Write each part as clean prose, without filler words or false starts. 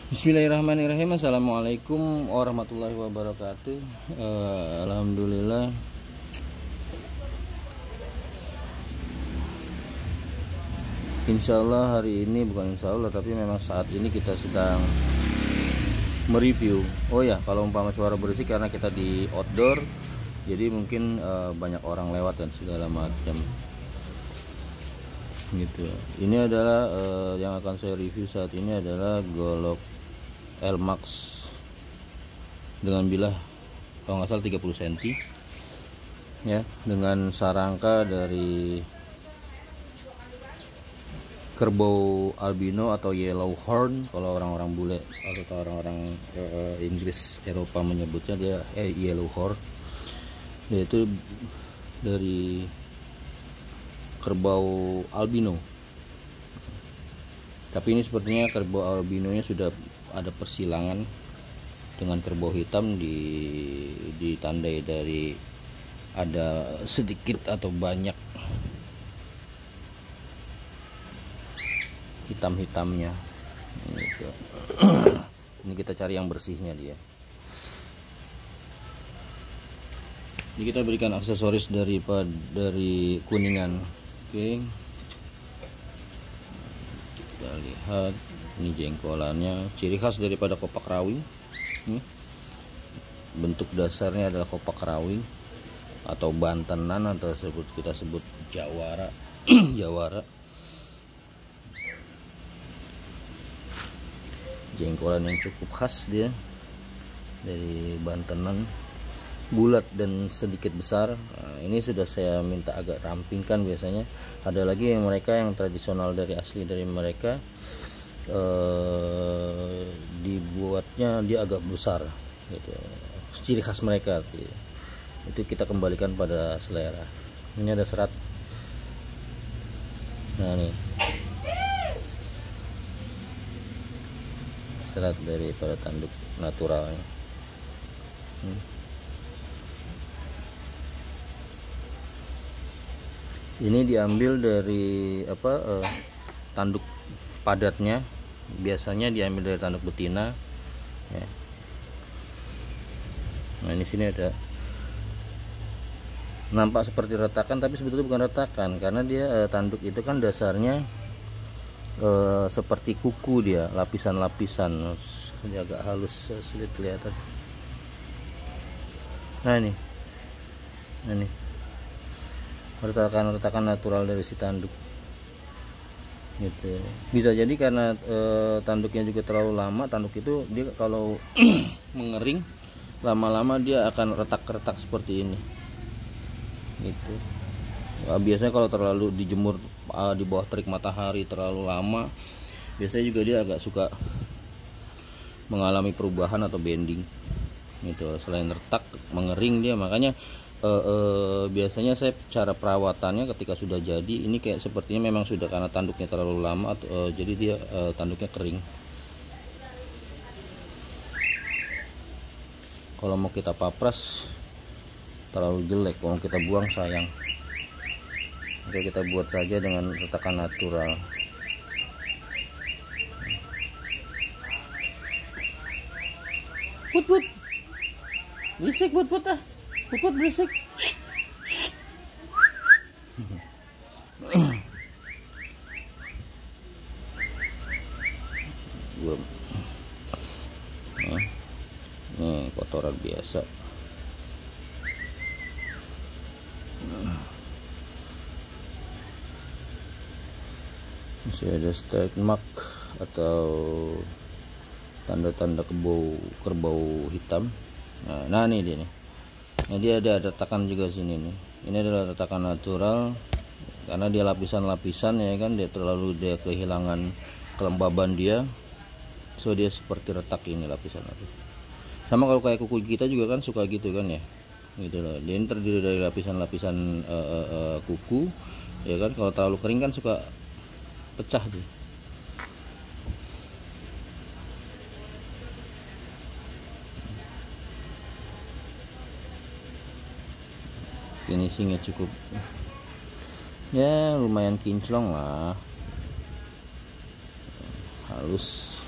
Bismillahirrahmanirrahim. Assalamualaikum warahmatullahi wabarakatuh. Alhamdulillah. Insya Allah hari ini, bukan insya Allah, tapi memang saat ini kita sedang mereview. Oh ya, kalau umpama suara berisik karena kita di outdoor, jadi mungkin banyak orang lewat dan segala macam gitu. Ini adalah yang akan saya review saat ini adalah golok L-Max dengan bilah kalau nggak salah 30 cm ya, dengan sarangka dari kerbau albino atau yellow horn kalau orang-orang bule atau orang-orang Inggris Eropa menyebutnya dia yellow horn, yaitu dari kerbau albino. Tapi ini sepertinya kerbau albinonya sudah ada persilangan dengan kerbau hitam, ditandai dari ada sedikit atau banyak hitam-hitamnya gitu. Ini kita cari yang bersihnya dia. Ini kita berikan aksesoris dari kuningan. Oke. Kita lihat ini jengkolannya, ciri khas daripada kopak rawing. Bentuk dasarnya adalah kopak rawing atau bantenan, atau kita sebut jawara. Jawara. Jengkolan yang cukup khas dia, dari bantenan, bulat dan sedikit besar. Nah, ini sudah saya minta agak rampingkan. Biasanya ada lagi yang mereka yang tradisional dari asli dari mereka, dibuatnya dia agak besar gitu, ciri khas mereka gitu. Itu kita kembalikan pada selera. Ini ada serat. Nah, nih serat daripada tanduk naturalnya. Ini diambil dari tanduk padatnya. Biasanya diambil dari tanduk betina ya. Nah, ini sini ada, nampak seperti retakan tapi sebetulnya bukan retakan, karena dia tanduk itu kan dasarnya seperti kuku, dia lapisan-lapisan. Ini agak halus, sulit kelihatan. Nah ini retakan natural dari si tanduk gitu. Bisa jadi karena tanduknya juga terlalu lama. Tanduk itu dia kalau mengering lama-lama dia akan retak-retak seperti ini gitu. Biasanya kalau terlalu dijemur di bawah terik matahari terlalu lama, biasanya juga dia agak suka mengalami perubahan atau bending gitu. Selain retak, mengering dia. Makanya biasanya saya cara perawatannya ketika sudah jadi, ini kayak sepertinya memang sudah karena tanduknya terlalu lama atau jadi dia tanduknya kering. Kalau mau kita papras terlalu jelek, kalau kita buang sayang. Oke, kita buat saja dengan retakan natural. Put berisik, put ah. Put berisik. Nih kotoran biasa. Masih ada strike mark atau tanda-tanda kerbau hitam. Nah ini dia nih. Nah, dia ada retakan juga sini nih. Ini adalah retakan natural karena dia lapisan-lapisan ya kan, dia kehilangan kelembaban dia. So dia seperti retak ini lapisan-lapisan. Sama kalau kayak kuku kita juga kan suka gitu kan ya. Gitu loh. Dia ini terdiri dari lapisan-lapisan kuku ya kan. Kalau terlalu kering kan suka pecah tuh. Finishingnya cukup ya lumayan kinclong lah, halus.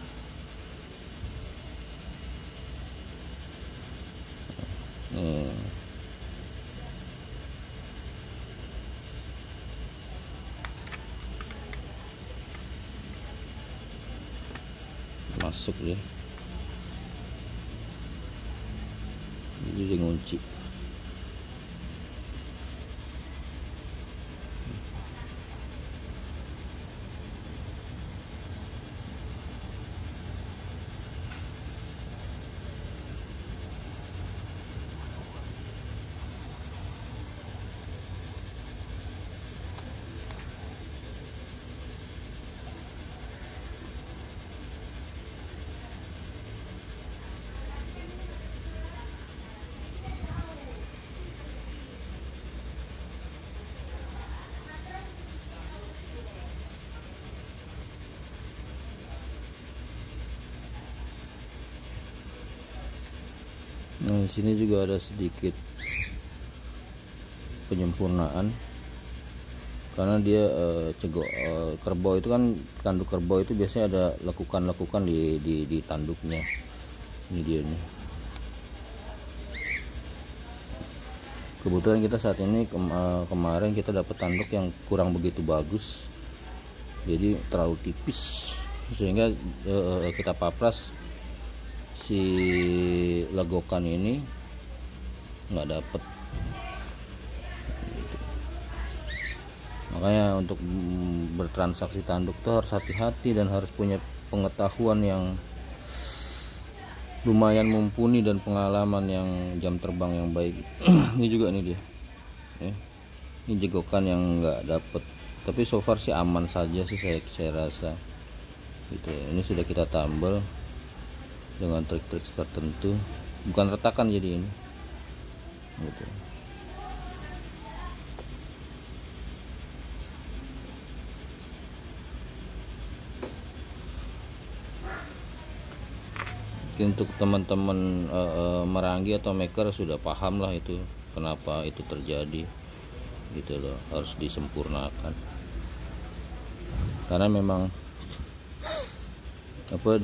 masuk dia, jadi dia ngunci. Nah, di sini juga ada sedikit penyempurnaan karena dia kerbau itu kan, tanduk kerbau itu biasanya ada lekukan-lekukan di tanduknya. Ini dia nih. Kebetulan kita saat ini kemarin kita dapat tanduk yang kurang begitu bagus, jadi terlalu tipis sehingga kita papras si legokan ini nggak dapet. Makanya untuk bertransaksi tanduk tuh harus hati-hati dan harus punya pengetahuan yang lumayan mumpuni dan pengalaman yang jam terbang yang baik. Ini juga nih dia, ini jegokan yang nggak dapet, tapi so far sih aman saja sih saya rasa gitu ya. Ini sudah kita tambal dengan trik-trik tertentu, bukan retakan jadi ini gitu. Mungkin untuk teman-teman meranggi atau maker sudah paham lah itu kenapa itu terjadi gitu loh, harus disempurnakan karena memang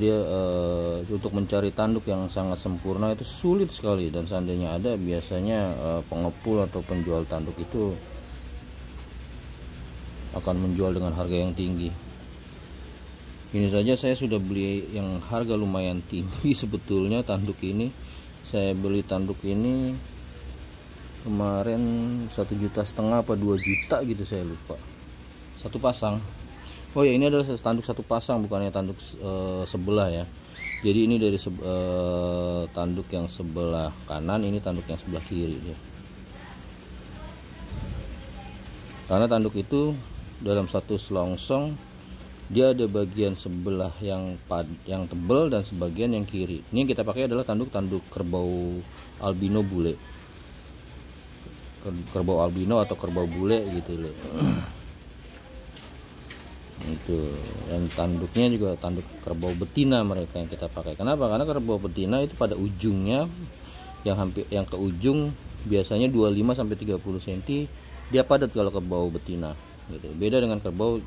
dia untuk mencari tanduk yang sangat sempurna itu sulit sekali, dan seandainya ada biasanya pengepul atau penjual tanduk itu akan menjual dengan harga yang tinggi. Ini saja saya sudah beli yang harga lumayan tinggi sebetulnya tanduk ini. Saya beli tanduk ini kemarin 1,5 juta apa 2 juta gitu, saya lupa, satu pasang. Oh ya, ini adalah tanduk satu pasang, bukannya tanduk sebelah ya. Jadi ini dari tanduk yang sebelah kanan, ini tanduk yang sebelah kiri ya. Karena tanduk itu dalam satu selongsong dia ada bagian sebelah yang tebal dan sebagian yang kiri. Ini yang kita pakai adalah tanduk kerbau albino bule, kerbau albino atau kerbau bule gitu loh. Itu, dan tanduknya juga tanduk kerbau betina mereka yang kita pakai. Kenapa? Karena kerbau betina itu pada ujungnya yang ke ujung biasanya 25 sampai 30 cm dia padat kalau kerbau betina gitu. Beda dengan kerbau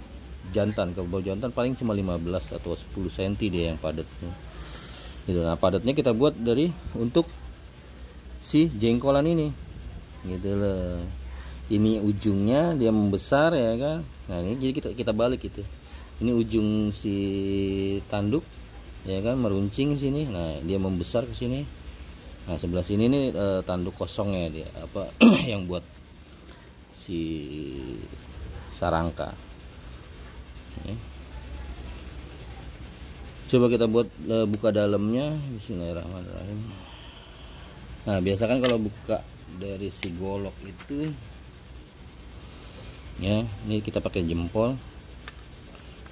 jantan. Kerbau jantan paling cuma 15 atau 10 cm dia yang padat gitu. Nah, padatnya kita buat untuk si jengkolan ini gitu loh. Ini ujungnya dia membesar ya kan. Nah, ini jadi kita balik gitu. Ini ujung si tanduk ya kan, meruncing sini. Nah, dia membesar ke sini. Nah, sebelah sini nih tanduk kosongnya dia yang buat si sarangka. Coba kita buat buka dalamnya. Bismillahirrahmanirrahim. Nah, biasa kan kalau buka dari si golok itu ya, ini kita pakai jempol.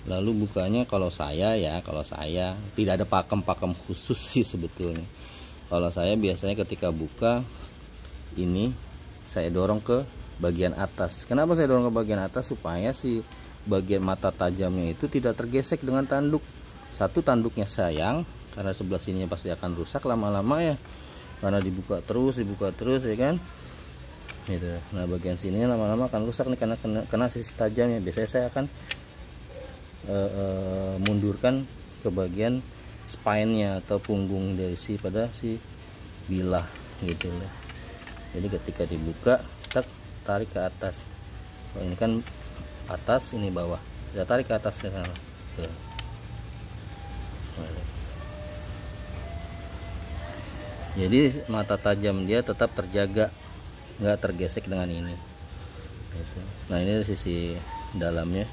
Lalu bukanya kalau saya tidak ada pakem khusus sih sebetulnya. Kalau saya biasanya ketika buka ini saya dorong ke bagian atas. Kenapa saya dorong ke bagian atas? Supaya si bagian mata tajamnya itu tidak tergesek dengan tanduk. Satu, tanduknya sayang karena sebelah sininya pasti akan rusak lama-lama ya, karena dibuka terus ya kan gitu. Nah, bagian sini lama-lama akan rusak nih karena kena sisi tajamnya. Biasanya saya akan mundurkan ke bagian spine-nya atau punggung dari si bilah gitu loh. Jadi ketika dibuka tarik ke atas. Oh, ini kan atas, ini bawah, kita tarik ke atas ke sana tuh. Jadi mata tajam dia tetap terjaga, nggak tergesek dengan ini gitu. Nah ini sisi dalamnya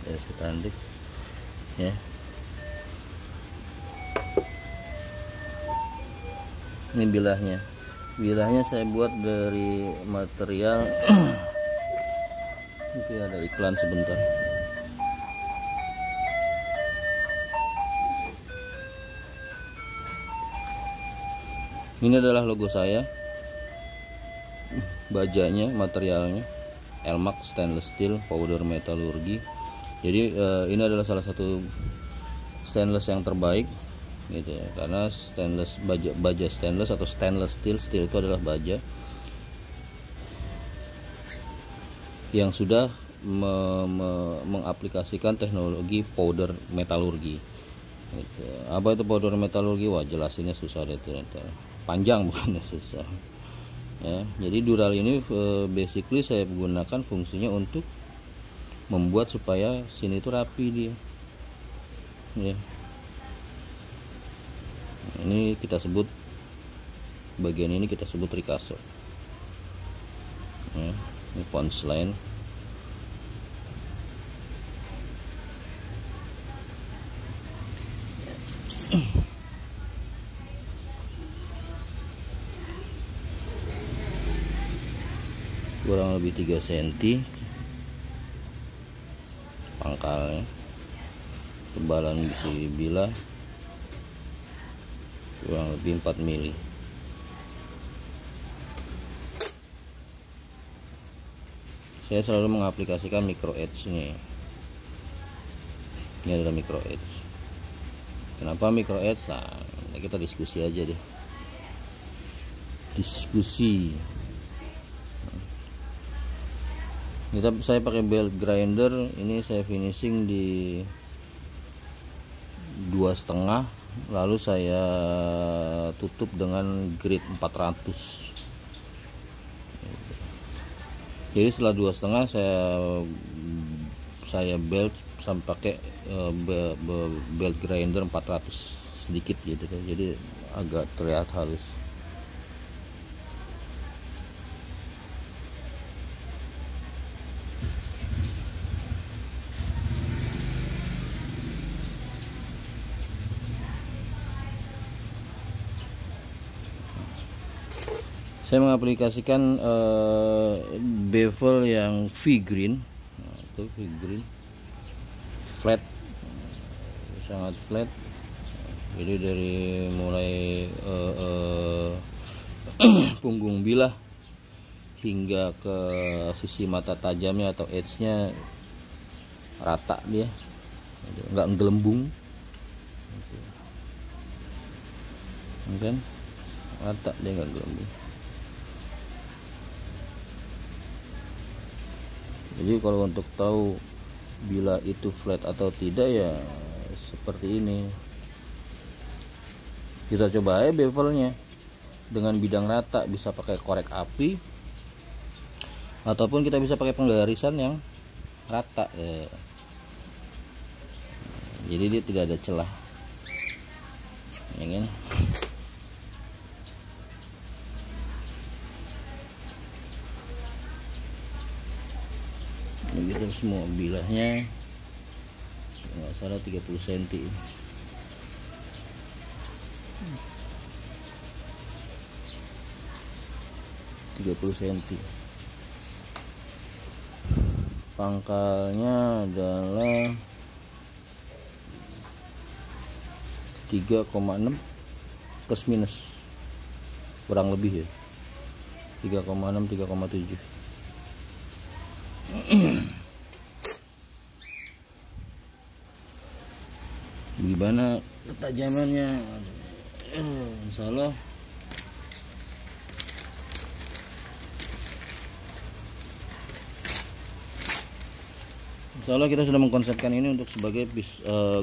si tanduk ya. Ini bilahnya saya buat dari material ini ada iklan sebentar. Ini adalah logo saya, bajanya, materialnya Elmax stainless steel powder metallurgi. Jadi ini adalah salah satu stainless yang terbaik gitu ya, karena stainless baja stainless atau stainless steel itu adalah baja yang sudah mengaplikasikan teknologi powder metallurgi gitu. Apa itu powder metallurgi? Wah jelasinnya susah deh, panjang bukannya susah ya. Jadi dural ini basically saya gunakan fungsinya untuk membuat supaya sini itu rapi dia ya. Ini kita sebut bagian ini kita sebut ricase ya. Ini punchline kurang lebih 3 cm pangkalnya. Tebalan besi bilah kurang lebih 4 mili. Saya selalu mengaplikasikan micro edge nya. Ini adalah micro edge. Kenapa micro edge? Nah kita diskusi aja deh, diskusi. Saya pakai belt grinder ini, saya finishing di 2,5, lalu saya tutup dengan grit 400. Jadi setelah 2,5 saya belt sampai pakai belt grinder 400 sedikit gitu, jadi agak terlihat halus. Saya mengaplikasikan bevel yang V-green, nah, itu V-green flat, sangat flat. Jadi dari mulai punggung bilah hingga ke sisi mata tajamnya atau edge-nya rata dia, nggak gelembung, kan rata dia, nggak gelembung. Jadi kalau untuk tahu bila itu flat atau tidak ya seperti ini. Kita coba aja bevelnya dengan bidang rata, bisa pakai korek api ataupun kita bisa pakai penggarisan yang rata ya. Jadi dia tidak ada celah ya kan? Begitu semua bilahnya, nggak salah 30 cm. Pangkalnya adalah 3,6 plus minus kurang lebih ya, 3,6 3,7. Gimana ketajamannya? Insyaallah kita sudah mengkonsepkan ini untuk sebagai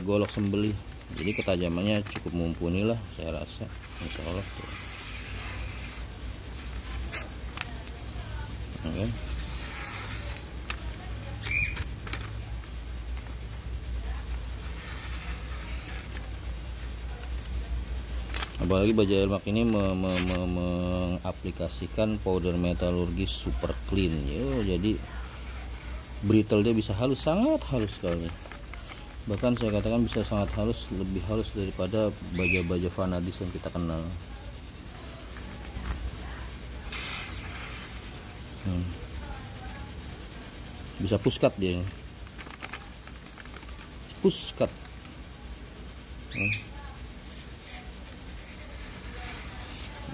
golok sembelih. Jadi ketajamannya cukup mumpuni lah saya rasa, insyaallah. Oke. Apalagi baja Elmax ini mengaplikasikan powder metalurgi super clean. Jadi brittle dia bisa halus, sangat halus sekali. Bahkan saya katakan bisa sangat halus, lebih halus daripada baja-baja Vanadis yang kita kenal. Bisa push cut dia ini. Push cut.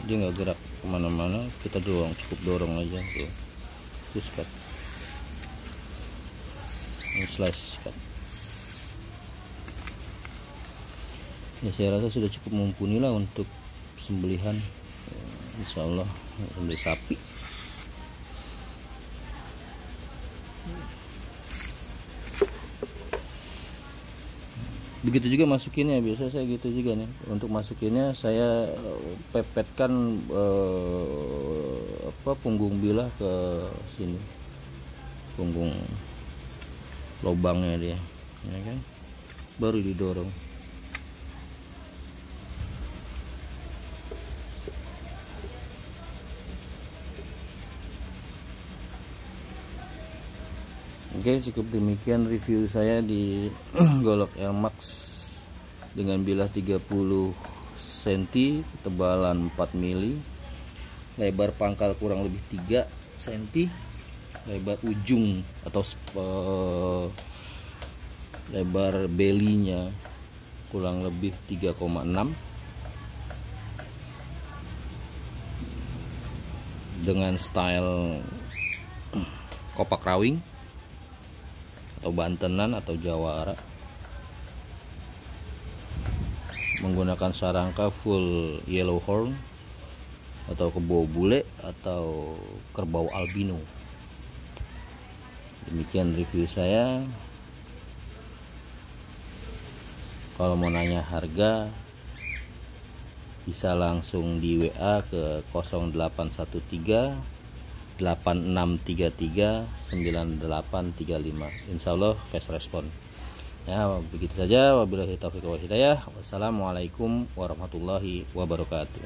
Dia nggak gerak kemana-mana, kita doang, cukup dorong aja tuh. Push cut. Ini slash cut. Ya, saya rasa sudah cukup mumpuni lah untuk sembelihan. Insya Allah sembelih sapi. Begitu juga masukinnya, biasa saya gitu juga nih. Untuk masukinnya saya pepetkan punggung bilah ke sini, punggung lubangnya dia, ya kan, baru didorong. Oke, cukup demikian review saya di golok Elmax dengan bilah 30 cm, ketebalan 4 mili, lebar pangkal kurang lebih 3 cm, lebar ujung atau lebar belinya kurang lebih 3,6, dengan style kopak rawing atau Bantenan atau Jawara, menggunakan sarangka full yellow horn atau kerbau bule atau kerbau albino. Demikian review saya. Kalau mau nanya harga bisa langsung di WA ke 0813 8633 9835. Insya Allah fast respon. Ya, begitu saja. Wabillahi taufiq wal hidayah. Wassalamualaikum warahmatullahi wabarakatuh.